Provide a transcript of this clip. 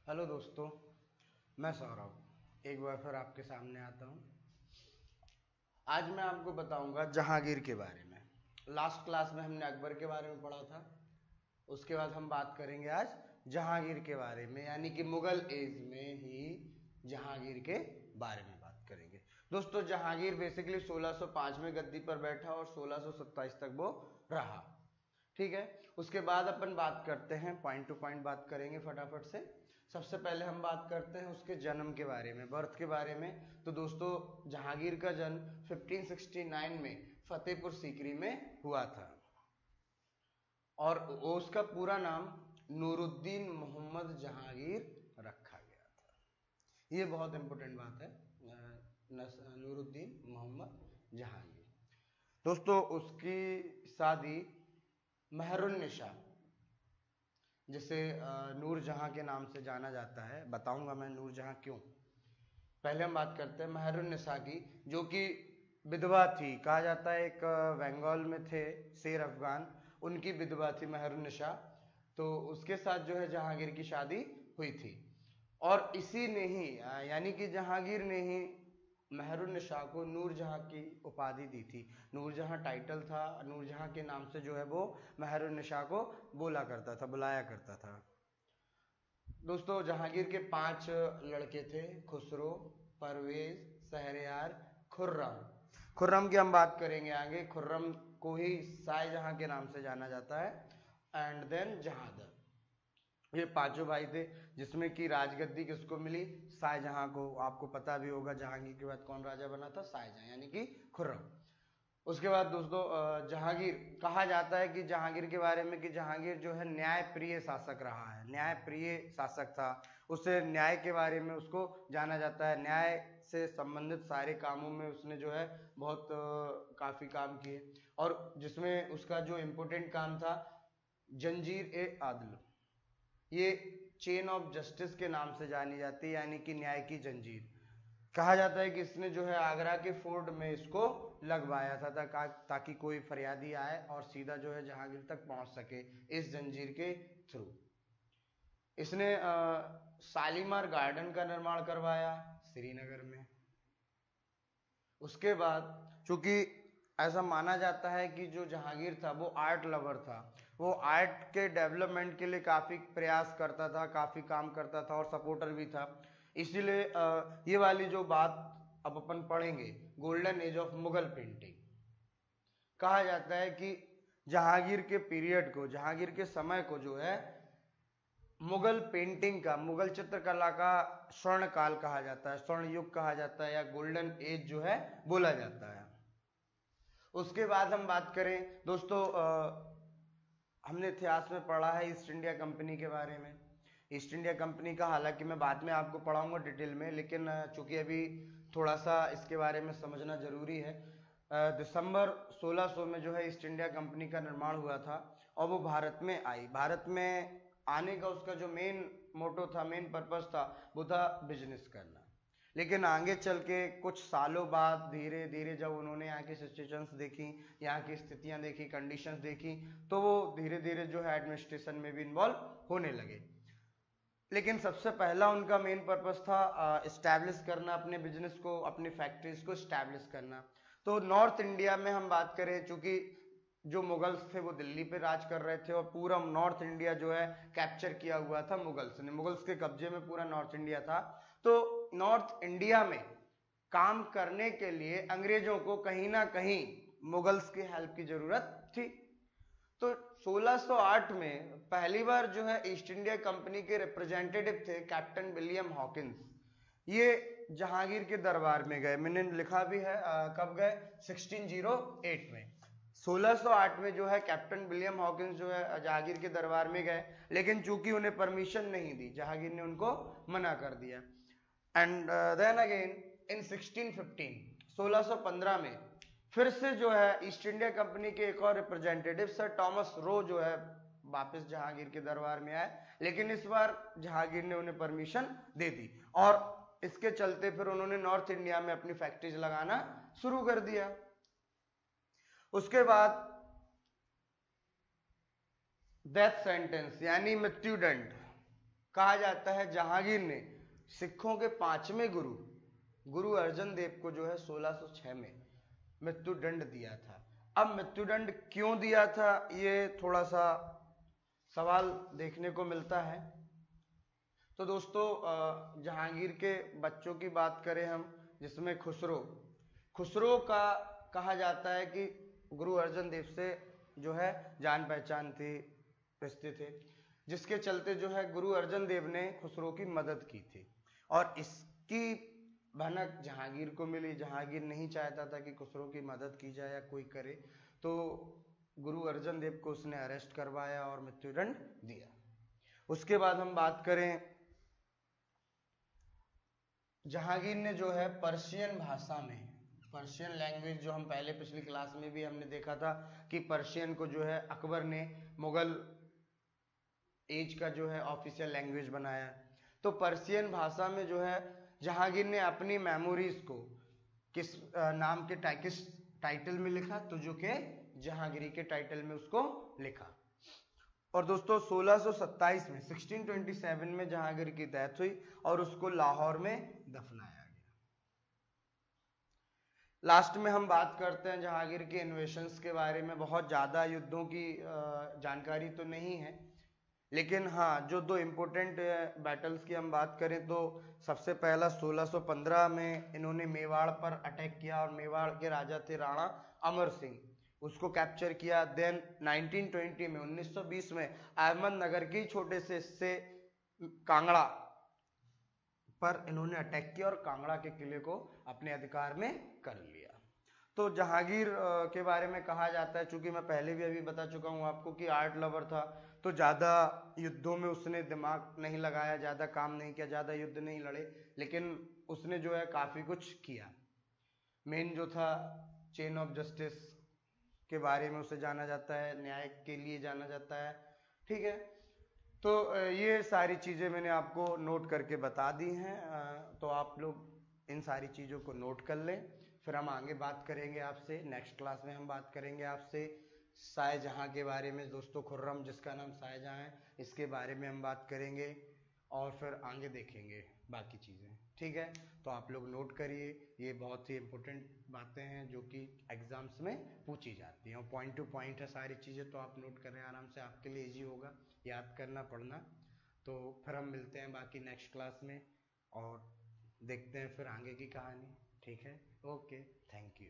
Hello दोस्तों, मैं सौरभ एक बार फिर आपके सामने आता हूँ। आज मैं आपको बताऊंगा जहांगीर के बारे में। लास्ट क्लास में हमने अकबर के बारे में पढ़ा था। उसके बाद हम बात करेंगे आज जहांगीर के बारे में, यानी कि मुगल एज में ही जहांगीर के बारे में बात करेंगे। दोस्तों, जहांगीर बेसिकली 1605 में गद्दी पर बैठा और 1627 तक वो रहा। ठीक है, उसके बाद अपन बात करते हैं, पॉइंट टू पॉइंट बात करेंगे फटाफट से। सबसे पहले हम बात करते हैं उसके जन्म के बारे में, बर्थ के बारे में। तो दोस्तों, जहांगीर का जन्म 1569 में फतेहपुर सीकरी में हुआ था और उसका पूरा नाम नूरुद्दीन मोहम्मद जहांगीर रखा गया था। ये बहुत इंपॉर्टेंट बात है, नूरुद्दीन मोहम्मद जहांगीर। दोस्तों, उसकी शादी मेहरुन्निसा, जिसे नूरजहां के नाम से जाना जाता है, बताऊंगा मैं नूरजहां क्यों। पहले हम बात करते हैं मेहरुन्निसा की, जो कि विधवा थी। कहा जाता है एक बंगाल में थे शेर अफगान, उनकी विधवा थी मेहरुन्निसा। तो उसके साथ जो है जहांगीर की शादी हुई थी और इसी ने ही यानी कि जहांगीर ने ही मेहरुन्निसा को नूरजहां की उपाधि दी थी। नूरजहां टाइटल था, नूरजहां के नाम से जो है वो मेहरुन्निसा को बोला करता था, बुलाया करता था। दोस्तों, जहांगीर के 5 लड़के थे: खुसरो, परवेज, शहरयार, खुर्रम। खुर्रम की हम बात करेंगे आगे। खुर्रम को ही शाहजहां के नाम से जाना जाता है। And then Jahandar. ये पांचों भाई थे, जिसमें कि राजगद्दी किसको मिली? शाहजहां को। आपको पता भी होगा जहांगीर के बाद कौन राजा बना था? शाहजहां, यानी कि खुर्रम। उसके बाद दोस्तों, जहांगीर, कहा जाता है कि जहांगीर के बारे में कि जहांगीर जो है न्यायप्रिय शासक रहा है, न्यायप्रिय शासक था। उसे न्याय के बारे में उसको जाना जाता है, न्याय से संबंधित सारे कामों में उसने जो है बहुत काफी काम किए। और जिसमें उसका जो इम्पोर्टेंट काम था जंजीर ए आदल, ये चेन ऑफ जस्टिस के नाम से जानी जाती है, यानी कि न्याय की जंजीर। कहा जाता है कि इसने जो है आगरा के फोर्ट में इसको लगवाया था ताकि कोई फरियादी आए और सीधा जो है जहांगीर तक पहुंच सके इस जंजीर के थ्रू। इसने शालीमार गार्डन का निर्माण करवाया श्रीनगर में। उसके बाद चूंकि ऐसा माना जाता है कि जो जहांगीर था वो आर्ट लवर था, वो आर्ट के डेवलपमेंट के लिए काफी प्रयास करता था, काफी काम करता था और सपोर्टर भी था। इसीलिए ये वाली जो बात अब अपन पढ़ेंगे, golden age of Mughal painting. कहा जाता है कि जहांगीर के पीरियड को, जहांगीर के समय को जो है मुगल पेंटिंग का, मुगल चित्रकला का स्वर्ण काल कहा जाता है, स्वर्ण युग कहा जाता है, या गोल्डन एज जो है बोला जाता है। उसके बाद हम बात करें दोस्तों, हमने इतिहास में पढ़ा है ईस्ट इंडिया कंपनी के बारे में। ईस्ट इंडिया कंपनी का हालांकि मैं बाद में आपको पढ़ाऊंगा डिटेल में, लेकिन चूंकि अभी थोड़ा सा इसके बारे में समझना जरूरी है। दिसंबर 1600 में जो है ईस्ट इंडिया कंपनी का निर्माण हुआ था और वो भारत में आई। भारत में आने का उसका जो मेन मोटो था, मेन पर्पस था, वो था बिजनेस करना। लेकिन आगे चल के कुछ सालों बाद धीरे धीरे जब उन्होंने यहाँ की सिचुएशंस देखी, यहाँ की स्थितियां देखी, कंडीशंस देखी, तो वो धीरे धीरे जो है एडमिनिस्ट्रेशन में भी इन्वॉल्व होने लगे। लेकिन सबसे पहला उनका मेन पर्पस था इस्टेब्लिश करना अपने बिजनेस को, अपनी फैक्ट्रीज को इस्टेब्लिश करना। तो नॉर्थ इंडिया में हम बात करें, चूंकि जो मुगल्स थे वो दिल्ली पे राज कर रहे थे और पूरा नॉर्थ इंडिया जो है कैप्चर किया हुआ था मुगल्स ने, मुगल्स के कब्जे में पूरा नॉर्थ इंडिया था। तो नॉर्थ इंडिया में काम करने के लिए अंग्रेजों को कहीं ना कहीं मुगल्स की हेल्प की जरूरत थी। तो 1608 में पहली बार जो है ईस्ट इंडिया कंपनी के रिप्रेजेंटेटिव थे कैप्टन विलियम हॉकिंस, ये जहांगीर के दरबार में गए। मैंने लिखा भी है कब गए, 1608 में। 1608 में जो है कैप्टन विलियम हॉकिंस जो है जहांगीर के दरबार में गए, लेकिन चूंकि उन्हें परमिशन नहीं दी, जहांगीर ने उनको मना कर दिया। एंड देन अगेन इन 1615 में फिर से जो है ईस्ट इंडिया कंपनी के एक और रिप्रेजेंटेटिव सर टॉमस रो जो है वापस जहांगीर के दरबार में आए, लेकिन इस बार जहांगीर ने उन्हें परमिशन दे दी और इसके चलते फिर उन्होंने नॉर्थ इंडिया में अपनी फैक्ट्रीज लगाना शुरू कर दिया। उसके बाद डेथ सेंटेंस यानी मृत्युदंड, कहा जाता है जहांगीर ने सिखों के पांचवें गुरु अर्जन देव को जो है 1606 में मृत्युदंड दिया था। अब मृत्युदंड क्यों दिया था, ये थोड़ा सा सवाल देखने को मिलता है। तो दोस्तों जहांगीर के बच्चों की बात करें हम, जिसमें खुसरो का कहा जाता है कि गुरु अर्जन देव से जो है जान पहचान थी, रिश्ते थे, जिसके चलते जो है गुरु अर्जन देव ने खुसरो की मदद की थी और इसकी भनक जहांगीर को मिली। जहांगीर नहीं चाहता था कि खुसरो की मदद की जाए या कोई करे, तो गुरु अर्जन देव को उसने अरेस्ट करवाया और मृत्युदंड दिया। उसके बाद हम बात करें, जहांगीर ने जो है पर्शियन भाषा में, पर्शियन लैंग्वेज जो हम पहले पिछली क्लास में भी हमने देखा था कि पर्शियन को जो है अकबर ने मुगल एज का जो है ऑफिशियल लैंग्वेज बनाया। तो पर्शियन भाषा में जो है जहांगीर ने अपनी मेमोरीज को किस नाम के टाइटल में लिखा, तो जो के जहांगीरी के टाइटल में उसको लिखा। और दोस्तों 1627 में 1627 में जहांगीर की डेथ हुई और उसको लाहौर में दफनाया गया। लास्ट में हम बात करते हैं जहांगीर के इन्वेशंस के बारे में। बहुत ज्यादा युद्धों की जानकारी तो नहीं है, लेकिन हाँ जो दो इम्पोर्टेंट बैटल्स की हम बात करें तो सबसे पहला 1615 में इन्होंने मेवाड़ पर अटैक किया और मेवाड़ के राजा थे राणा अमर सिंह, उसको कैप्चर किया। देन 1920 में 1920 में अहमदनगर की छोटे से हिस्से कांगड़ा पर इन्होंने अटैक किया और कांगड़ा के किले को अपने अधिकार में कर लिया। तो जहांगीर के बारे में कहा जाता है, चूंकि मैं पहले भी अभी बता चुका हूँ आपको कि आर्ट लवर था, तो ज़्यादा युद्धों में उसने दिमाग नहीं लगाया, ज़्यादा काम नहीं किया, ज़्यादा युद्ध नहीं लड़े, लेकिन उसने जो है काफ़ी कुछ किया। मेन जो था चेन ऑफ जस्टिस के बारे में उसे जाना जाता है, न्याय के लिए जाना जाता है। ठीक है, तो ये सारी चीज़ें मैंने आपको नोट करके बता दी हैं, तो आप लोग इन सारी चीज़ों को नोट कर लें। फिर हम आगे बात करेंगे आपसे, नेक्स्ट क्लास में हम बात करेंगे आपसे शाहजहां के बारे में। दोस्तों खुर्रम जिसका नाम शाहजहां है, इसके बारे में हम बात करेंगे और फिर आगे देखेंगे बाकी चीज़ें। ठीक है, तो आप लोग नोट करिए, ये बहुत ही इम्पोर्टेंट बातें हैं जो कि एग्जाम्स में पूछी जाती हैं और पॉइंट टू पॉइंट है सारी चीज़ें, तो आप नोट करें आराम से, आपके लिए ईजी होगा याद करना पढ़ना। तो फिर हम मिलते हैं बाकी नेक्स्ट क्लास में और देखते हैं फिर आगे की कहानी। ठीक है, ओके, थैंक यू।